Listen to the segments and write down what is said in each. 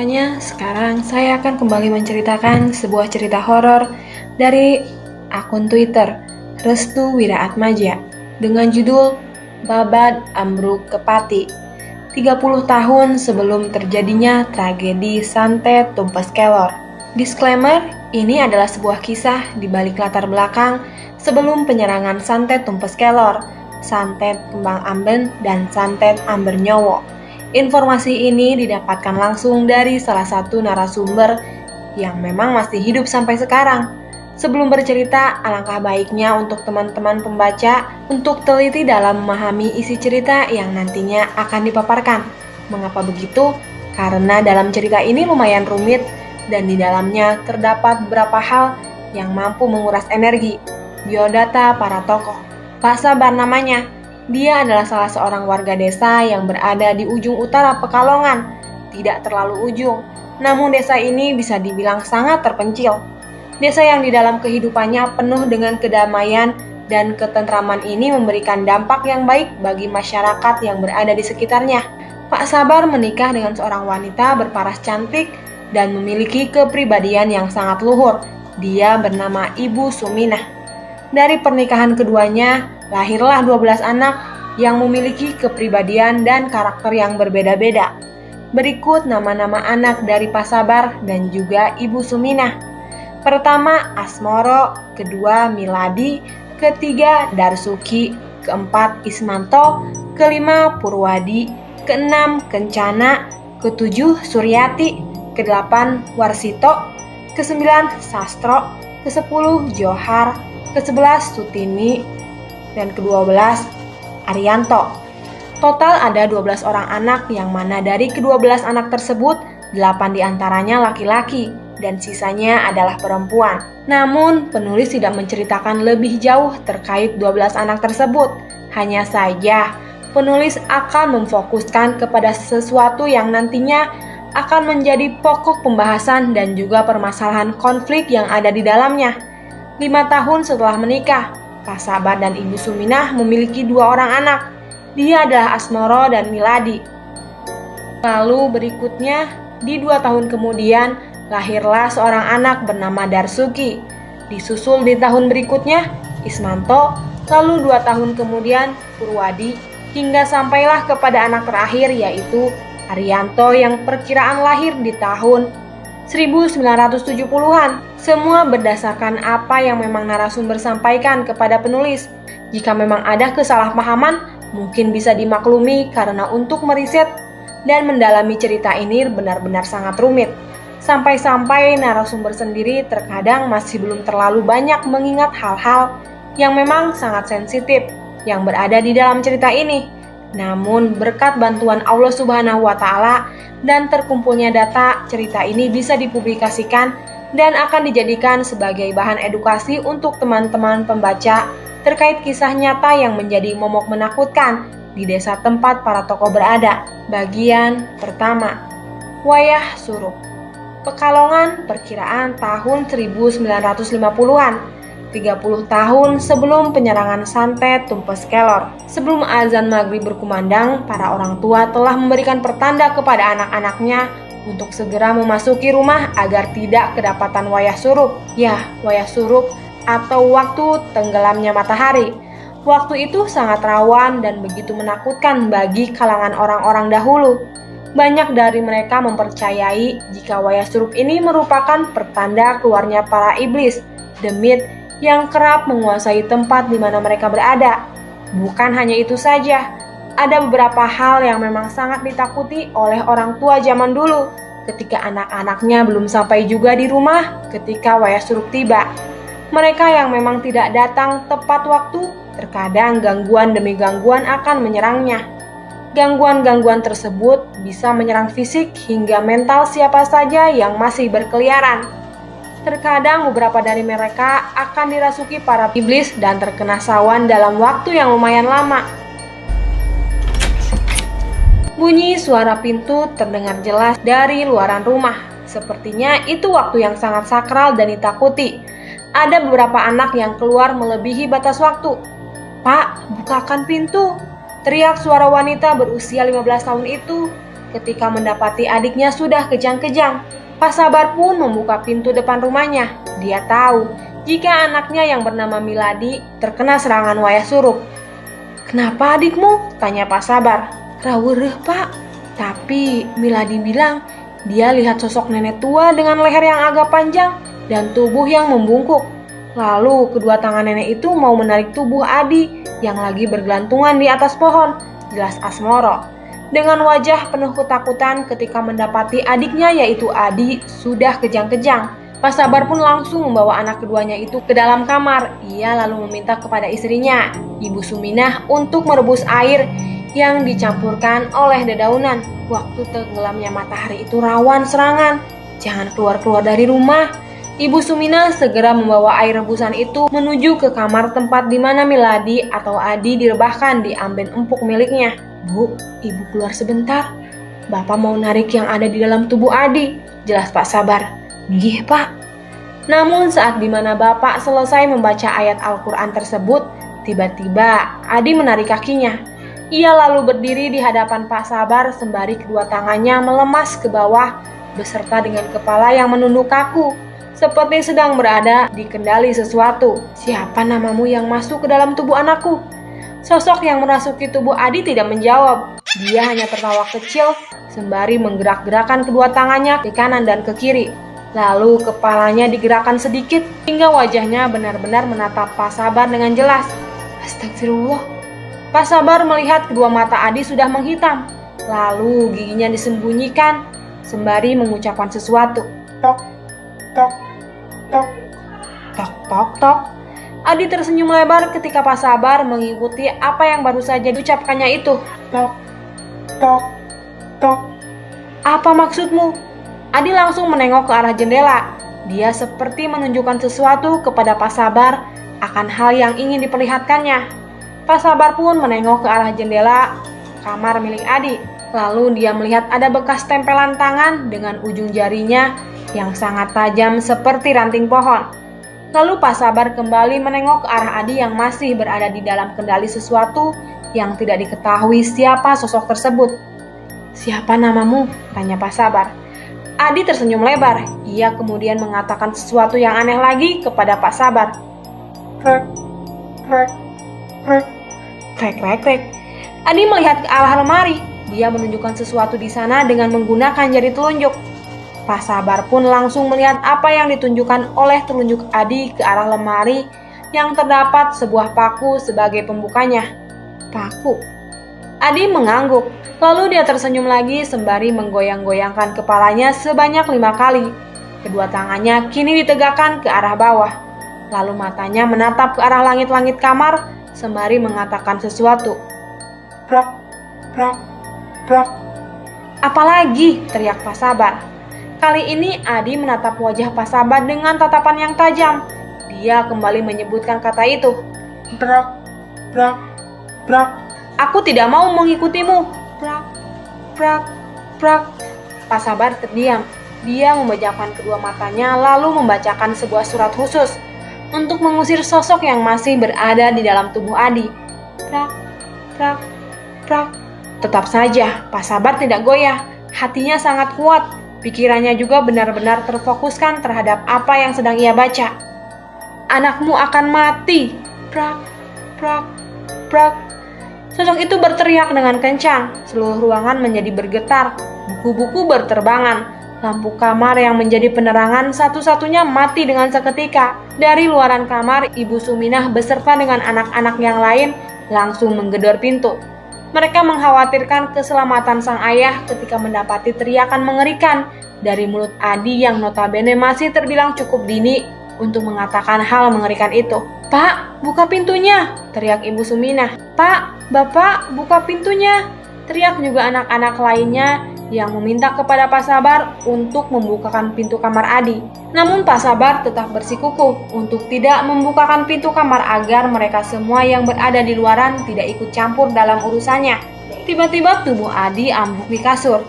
semuanya, sekarang saya akan kembali menceritakan sebuah cerita horor dari akun Twitter Restu Wiraatmaja dengan judul Babad Ambruk Kepati. 30 tahun sebelum terjadinya tragedi Santet Tumpes Kelor. Disclaimer, ini adalah sebuah kisah di balik latar belakang sebelum penyerangan Santet Tumpes Kelor, Santet Kembang Amben, dan Santet Amber Nyowo. Informasi ini didapatkan langsung dari salah satu narasumber yang memang masih hidup sampai sekarang. Sebelum bercerita, alangkah baiknya untuk teman-teman pembaca untuk teliti dalam memahami isi cerita yang nantinya akan dipaparkan. Mengapa begitu? Karena dalam cerita ini lumayan rumit dan di dalamnya terdapat beberapa hal yang mampu menguras energi. Biodata para tokoh. Pak Sabar namanya. Dia adalah salah seorang warga desa yang berada di ujung utara Pekalongan, tidak terlalu ujung. Namun desa ini bisa dibilang sangat terpencil. Desa yang di dalam kehidupannya penuh dengan kedamaian dan ketentraman ini memberikan dampak yang baik bagi masyarakat yang berada di sekitarnya. Pak Sabar menikah dengan seorang wanita berparas cantik dan memiliki kepribadian yang sangat luhur. Dia bernama Ibu Suminah. Dari pernikahan keduanya, lahirlah 12 anak yang memiliki kepribadian dan karakter yang berbeda-beda. Berikut nama-nama anak dari Pak Sabar dan juga Ibu Suminah. Pertama, Asmoro, kedua, Miladi, ketiga, Darsuki, keempat, Ismanto, kelima, Purwadi, keenam, Kencana, ketujuh, Suryati, kedelapan, Warsito, kesembilan, Sastro, kesepuluh, Johar, ke-11 Sutini, dan ke-12 Arianto. Total ada 12 orang anak yang mana dari ke-12 anak tersebut 8 diantaranya laki-laki dan sisanya adalah perempuan. Namun penulis tidak menceritakan lebih jauh terkait 12 anak tersebut. Hanya saja penulis akan memfokuskan kepada sesuatu yang nantinya akan menjadi pokok pembahasan dan juga permasalahan konflik yang ada di dalamnya. 5 tahun setelah menikah, Pak Sabar dan Ibu Suminah memiliki 2 orang anak. Dia adalah Asmoro dan Miladi. Lalu berikutnya, di 2 tahun kemudian, lahirlah seorang anak bernama Darsuki. Disusul di tahun berikutnya, Ismanto, lalu 2 tahun kemudian Purwadi, hingga sampailah kepada anak terakhir yaitu Arianto yang perkiraan lahir di tahun 1970-an. Semua berdasarkan apa yang memang narasumber sampaikan kepada penulis. Jika memang ada kesalahpahaman, mungkin bisa dimaklumi karena untuk meriset dan mendalami cerita ini benar-benar sangat rumit. Sampai-sampai narasumber sendiri terkadang masih belum terlalu banyak mengingat hal-hal yang memang sangat sensitif yang berada di dalam cerita ini. Namun berkat bantuan Allah Subhanahu wa Ta'ala dan terkumpulnya data, cerita ini bisa dipublikasikan dan akan dijadikan sebagai bahan edukasi untuk teman-teman pembaca terkait kisah nyata yang menjadi momok menakutkan di desa tempat para tokoh berada. Bagian pertama, Wayah Surup. Pekalongan perkiraan tahun 1950-an. 30 tahun sebelum penyerangan Santet Tumpes Kelor. Sebelum azan maghrib berkumandang, para orang tua telah memberikan pertanda kepada anak-anaknya untuk segera memasuki rumah agar tidak kedapatan wayah surup. Ya, wayah surup atau waktu tenggelamnya matahari. Waktu itu sangat rawan dan begitu menakutkan bagi kalangan orang-orang dahulu. Banyak dari mereka mempercayai jika wayah surup ini merupakan pertanda keluarnya para iblis, demit, yang kerap menguasai tempat di mana mereka berada. Bukan hanya itu saja, ada beberapa hal yang memang sangat ditakuti oleh orang tua zaman dulu ketika anak-anaknya belum sampai juga di rumah ketika wayah surup tiba. Mereka yang memang tidak datang tepat waktu, terkadang gangguan demi gangguan akan menyerangnya. Gangguan-gangguan tersebut bisa menyerang fisik hingga mental siapa saja yang masih berkeliaran. Terkadang beberapa dari mereka akan dirasuki para iblis dan terkena sawan dalam waktu yang lumayan lama. Bunyi suara pintu terdengar jelas dari luaran rumah. Sepertinya itu waktu yang sangat sakral dan ditakuti. Ada beberapa anak yang keluar melebihi batas waktu. "Pak, bukakan pintu!" teriak suara wanita berusia 15 tahun itu. ketika mendapati adiknya sudah kejang-kejang. Pak Sabar pun membuka pintu depan rumahnya. Dia tahu jika anaknya yang bernama Miladi terkena serangan wayah suruk. "Kenapa adikmu?" tanya Pak Sabar. "Rawureh, Pak. Tapi Miladi bilang dia lihat sosok nenek tua dengan leher yang agak panjang dan tubuh yang membungkuk. Lalu kedua tangan nenek itu mau menarik tubuh Adi yang lagi bergelantungan di atas pohon." Jelas Asmoro dengan wajah penuh ketakutan ketika mendapati adiknya yaitu Adi sudah kejang-kejang. Pak Sabar pun langsung membawa anak keduanya itu ke dalam kamar. Ia lalu meminta kepada istrinya, Ibu Suminah, untuk merebus air yang dicampurkan oleh dedaunan. Waktu tenggelamnya matahari itu rawan serangan. Jangan keluar-keluar dari rumah. Ibu Suminah segera membawa air rebusan itu menuju ke kamar tempat di mana Miladi atau Adi direbahkan di amben empuk miliknya. "Bu, ibu keluar sebentar. Bapak mau narik yang ada di dalam tubuh Adi," jelas Pak Sabar. "Gih, Pak." Namun saat di mana Bapak selesai membaca ayat Al-Quran tersebut, tiba-tiba Adi menarik kakinya. Ia lalu berdiri di hadapan Pak Sabar sembari kedua tangannya melemas ke bawah beserta dengan kepala yang menunduk kaku, seperti sedang berada di kendali sesuatu. "Siapa namamu yang masuk ke dalam tubuh anakku?" Sosok yang merasuki tubuh Adi tidak menjawab. Dia hanya tertawa kecil sembari menggerak-gerakkan kedua tangannya ke kanan dan ke kiri. Lalu kepalanya digerakkan sedikit hingga wajahnya benar-benar menatap Pak Sabar dengan jelas. Astagfirullah. Pak Sabar melihat kedua mata Adi sudah menghitam. Lalu giginya disembunyikan sembari mengucapkan sesuatu. "Tok, tok, tok, tok, tok, tok." Adi tersenyum lebar ketika Pak Sabar mengikuti apa yang baru saja diucapkannya itu. "Tok, tok, tok." "Apa maksudmu?" Adi langsung menengok ke arah jendela. Dia seperti menunjukkan sesuatu kepada Pak Sabar akan hal yang ingin diperlihatkannya. Pak Sabar pun menengok ke arah jendela kamar milik Adi. Lalu dia melihat ada bekas tempelan tangan dengan ujung jarinya yang sangat tajam seperti ranting pohon. Lalu Pak Sabar kembali menengok ke arah Adi yang masih berada di dalam kendali sesuatu yang tidak diketahui siapa sosok tersebut. "Siapa namamu?" tanya Pak Sabar. Adi tersenyum lebar. Ia kemudian mengatakan sesuatu yang aneh lagi kepada Pak Sabar. "Krek, krek, krek, krek, krek, krek." Adi melihat ke arah lemari. Dia menunjukkan sesuatu di sana dengan menggunakan jari telunjuk. Pak Sabar pun langsung melihat apa yang ditunjukkan oleh telunjuk Adi ke arah lemari yang terdapat sebuah paku sebagai pembukanya. Paku. Adi mengangguk, lalu dia tersenyum lagi sembari menggoyang-goyangkan kepalanya sebanyak 5 kali. Kedua tangannya kini ditegakkan ke arah bawah, lalu matanya menatap ke arah langit-langit kamar sembari mengatakan sesuatu. "Prak, prak, prak." "Apalagi?" teriak Pak Sabar. Kali ini Adi menatap wajah Pak Sabar dengan tatapan yang tajam. Dia kembali menyebutkan kata itu. "Prak, prak, prak." "Aku tidak mau mengikutimu." Prak, prak, prak. Pak Sabar terdiam. Dia memejamkan kedua matanya lalu membacakan sebuah surat khusus untuk mengusir sosok yang masih berada di dalam tubuh Adi. Prak, prak, prak. Tetap saja Pak Sabar tidak goyah. Hatinya sangat kuat. Pikirannya juga benar-benar terfokuskan terhadap apa yang sedang ia baca. "Anakmu akan mati." Prak, prak, prak. Sosok itu berteriak dengan kencang. Seluruh ruangan menjadi bergetar. Buku-buku berterbangan. Lampu kamar yang menjadi penerangan satu-satunya mati dengan seketika. Dari luaran kamar, Ibu Suminah beserta dengan anak-anak yang lain langsung menggedor pintu. Mereka mengkhawatirkan keselamatan sang ayah ketika mendapati teriakan mengerikan dari mulut Adi yang notabene masih terbilang cukup dini untuk mengatakan hal mengerikan itu. "Pak, buka pintunya!" teriak Ibu Suminah. "Pak, Bapak, buka pintunya!" teriak juga anak-anak lainnya yang meminta kepada Pak Sabar untuk membukakan pintu kamar Adi. Namun Pak Sabar tetap bersikukuh untuk tidak membukakan pintu kamar agar mereka semua yang berada di luaran tidak ikut campur dalam urusannya. Tiba-tiba tubuh Adi ambruk di kasur.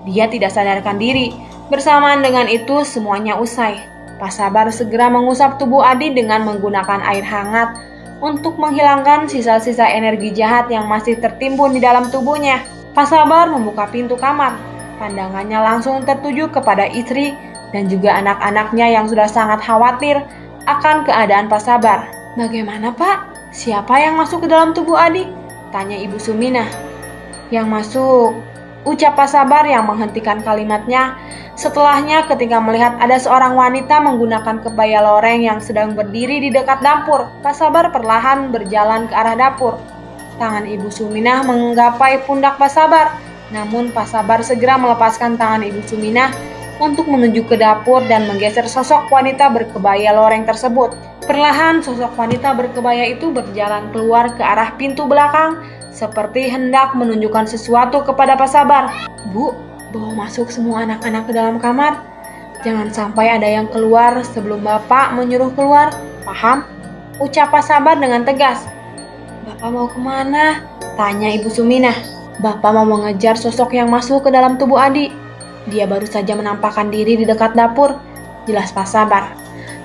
Dia tidak sadarkan diri. Bersamaan dengan itu semuanya usai. Pak Sabar segera mengusap tubuh Adi dengan menggunakan air hangat untuk menghilangkan sisa-sisa energi jahat yang masih tertimbun di dalam tubuhnya. Pak Sabar membuka pintu kamar. Pandangannya langsung tertuju kepada istri dan juga anak-anaknya yang sudah sangat khawatir akan keadaan Pak Sabar. "Bagaimana, Pak? Siapa yang masuk ke dalam tubuh Adi?" tanya Ibu Suminah. "Yang masuk," ucap Pak Sabar yang menghentikan kalimatnya. Setelahnya ketika melihat ada seorang wanita menggunakan kebaya loreng yang sedang berdiri di dekat dapur, Pak Sabar perlahan berjalan ke arah dapur. Tangan Ibu Suminah menggapai pundak Pak Sabar, namun Pak Sabar segera melepaskan tangan Ibu Suminah untuk menuju ke dapur dan menggeser sosok wanita berkebaya loreng tersebut. Perlahan sosok wanita berkebaya itu berjalan keluar ke arah pintu belakang seperti hendak menunjukkan sesuatu kepada Pak Sabar. "Bu, bawa masuk semua anak-anak ke dalam kamar. Jangan sampai ada yang keluar sebelum Bapak menyuruh keluar. Paham?" ucap Pak Sabar dengan tegas. "Bapak mau kemana?" tanya Ibu Suminah. "Bapak mau mengejar sosok yang masuk ke dalam tubuh Adi. Dia baru saja menampakkan diri di dekat dapur," jelas Pak Sabar.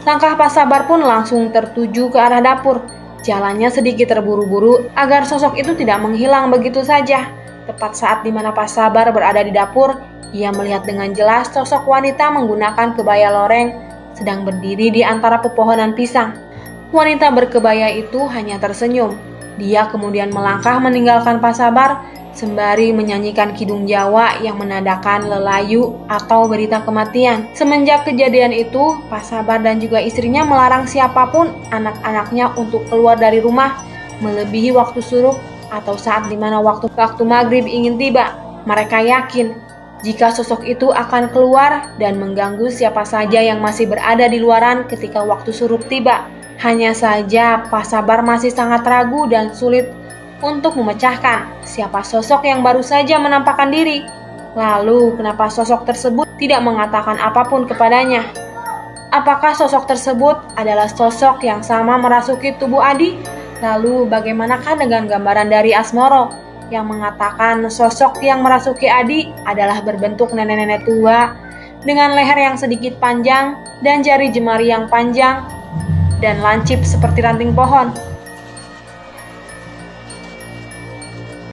Langkah Pak Sabar pun langsung tertuju ke arah dapur. Jalannya sedikit terburu-buru agar sosok itu tidak menghilang begitu saja. Tepat saat di mana Pak Sabar berada di dapur, ia melihat dengan jelas sosok wanita menggunakan kebaya loreng sedang berdiri di antara pepohonan pisang. Wanita berkebaya itu hanya tersenyum. Dia kemudian melangkah meninggalkan Pak Sabar sembari menyanyikan kidung Jawa yang menandakan lelayu atau berita kematian. Semenjak kejadian itu, Pak Sabar dan juga istrinya melarang siapapun anak-anaknya untuk keluar dari rumah melebihi waktu syuruk atau saat dimana waktu maghrib ingin tiba. Mereka yakin jika sosok itu akan keluar dan mengganggu siapa saja yang masih berada di luaran ketika waktu syuruk tiba. Hanya saja Pak Sabar masih sangat ragu dan sulit untuk memecahkan siapa sosok yang baru saja menampakkan diri. Lalu, kenapa sosok tersebut tidak mengatakan apapun kepadanya? Apakah sosok tersebut adalah sosok yang sama merasuki tubuh Adi? Lalu, bagaimanakah dengan gambaran dari Asmoro yang mengatakan sosok yang merasuki Adi adalah berbentuk nenek-nenek tua dengan leher yang sedikit panjang dan jari jemari yang panjang dan lancip seperti ranting pohon?